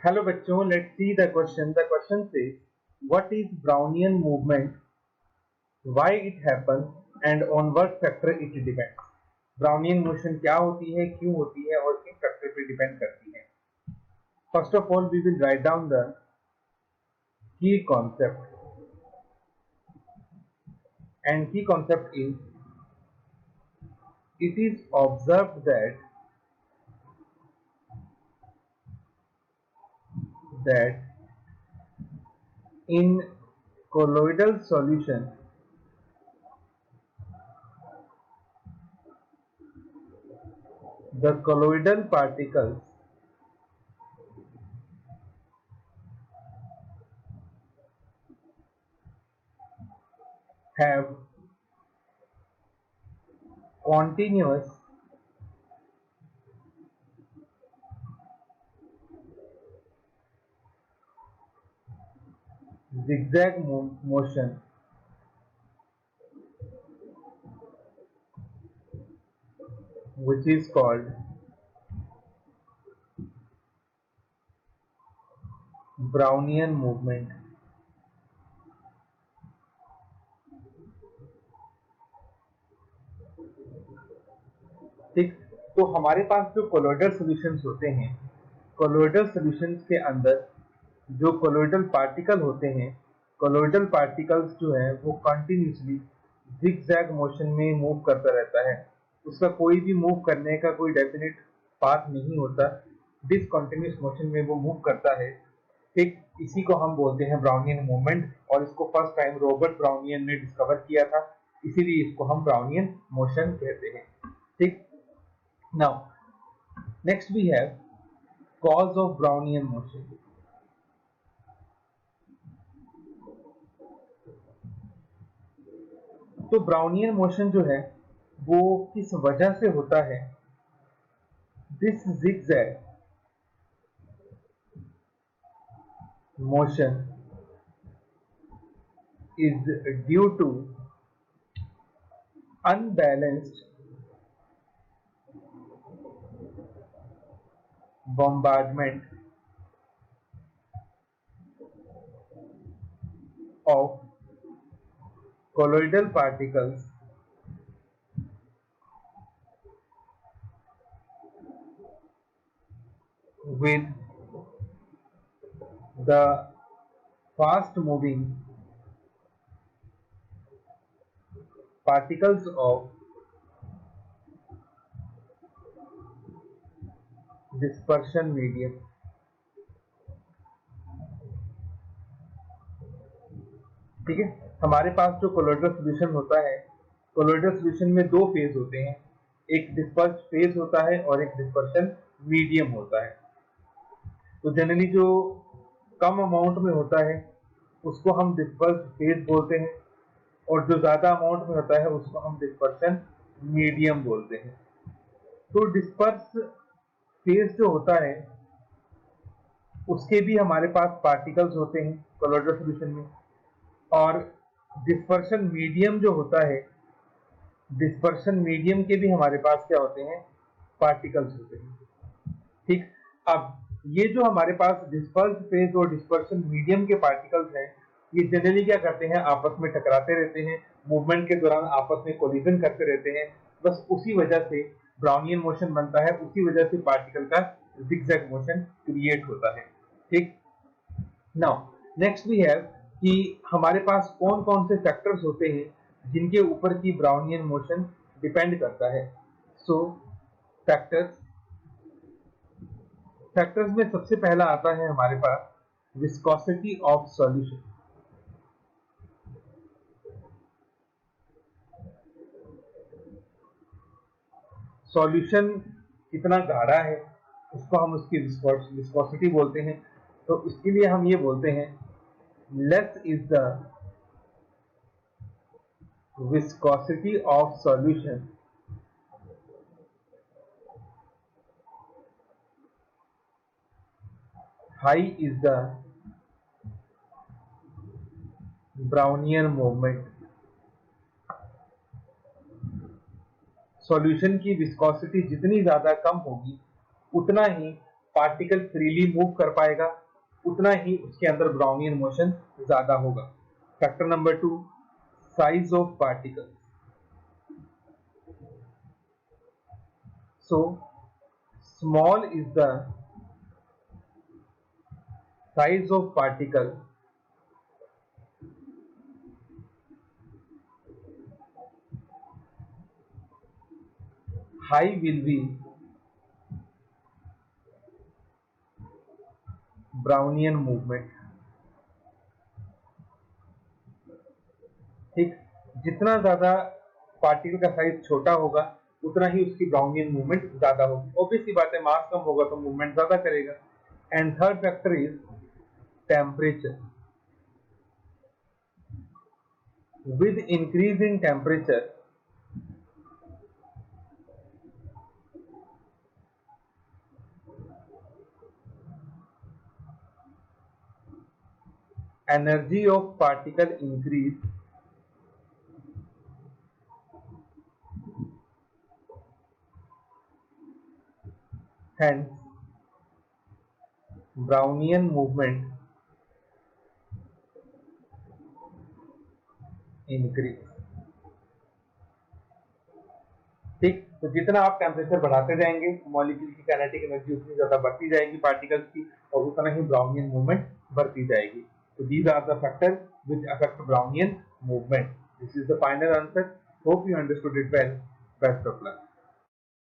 Hello बच्चों, let's see the question. The question says what is Brownian movement, why it happens and on what factor it depends. Brownian motion क्या होती है, क्यों होती है और किन फैक्टर पे डिपेंड करती है। First of all we will write down the key concept, and key concept is it is observed that in colloidal solution the colloidal particles have continuous zigzag motion which is called Brownian movement। ठीक, तो हमारे पास जो colloidal solutions होते हैं, colloidal solutions के अंदर जो colloidal particle होते हैं, कोलोइडल पार्टिकल्स जो है वो कंटिन्यूसली जिगजैग मोशन में मूव करता रहता है। उसका कोई भी मूव करने का कोई डेफिनेट पाथ नहीं होता, डिसकंटिन्यूस मोशन में वो मूव करता है। ठीक, इसी को हम बोलते हैं ब्राउनियन मूवमेंट, और इसको फर्स्ट टाइम रॉबर्ट ब्राउनियन ने डिस्कवर किया था, इसीलिए इसको हम ब्राउनियन मोशन कहते हैं। ठीक, now next we have cause of Brownian motion. तो ब्राउनियन मोशन जो है वो किस वजह से होता है। This zigzag motion is due to unbalanced bombardment of colloidal particles with the fast moving particles of dispersion medium। ठीक है, हमारे पास जो कोलोइडल सॉल्यूशन होता है, कोलोइडल सॉल्यूशन में दो फेज होते हैं, एक डिस्पर्स फेज होता है और एक डिस्पर्शन मीडियम होता है। तो जनरली जो कम अमाउंट में होता है उसको हम डिस्पर्स फेज बोलते हैं, और जो ज्यादा अमाउंट में होता है उसको हम डिस्पर्शन मीडियम बोलते हैं। तो डिस्पर्स फेज जो होता है उसके भी हमारे पास पार्टिकल्स होते हैं कोलोइडल सॉल्यूशन में, और डिस्पर्शन मीडियम जो होता है, डिस्पर्शन मीडियम के भी हमारे पास क्या होते हैं, पार्टिकल्स होते हैं। ठीक, अब ये जो हमारे पास डिस्पर्स फेज और डिस्पर्शन मीडियम के पार्टिकल्स हैं, ये जनरली क्या करते हैं, आपस में टकराते रहते हैं, मूवमेंट के दौरान आपस में कोलिजन करते रहते हैं। बस उसी वजह से ब्राउनियन मोशन बनता है, उसी वजह से पार्टिकल का जिगजैग मोशन क्रिएट होता है। ठीक, नाउ नेक्स्ट वी हैव कि हमारे पास कौन कौन से फैक्टर्स होते हैं जिनके ऊपर की ब्राउनियन मोशन डिपेंड करता है। सो फैक्टर्स फैक्टर्स में सबसे पहला आता है हमारे पास विस्कोसिटी ऑफ सॉल्यूशन। सॉल्यूशन कितना गाढ़ा है उसको हम उसकी विस्कोसिटी बोलते हैं। तो इसके लिए हम ये बोलते हैं less is the viscosity of solution high is the Brownian movement। Solution की विस्कोसिटी जितनी ज्यादा कम होगी उतना ही पार्टिकल फ्रीली मूव कर पाएगा, उतना ही उसके अंदर ब्राउनियन मोशन ज्यादा होगा। Factor number 2, size of particle. So small is the size of particle high will be Brownian movement। ठीक, जितना ज्यादा पार्टिकल का साइज छोटा होगा उतना ही उसकी ब्राउनियन मूवमेंट ज्यादा होगी। ऑब्वियस सी बात है, मास कम होगा तो मूवमेंट ज्यादा करेगा। And third factor is temperature. With increasing temperature energy of particle increase, hence Brownian movement increase। ठीक, तो जितना आप टेम्परेचर बढ़ाते जाएंगे मॉलिक्यूल की काइनेटिक एनर्जी उतनी ज्यादा बढ़ती जाएगी पार्टिकल्स की, और उतना ही ब्राउनियन मूवमेंट बढ़ती जाएगी। तो these are the factors which affect Brownian movement। This is the final answer। Hope you understood it well। Best of luck।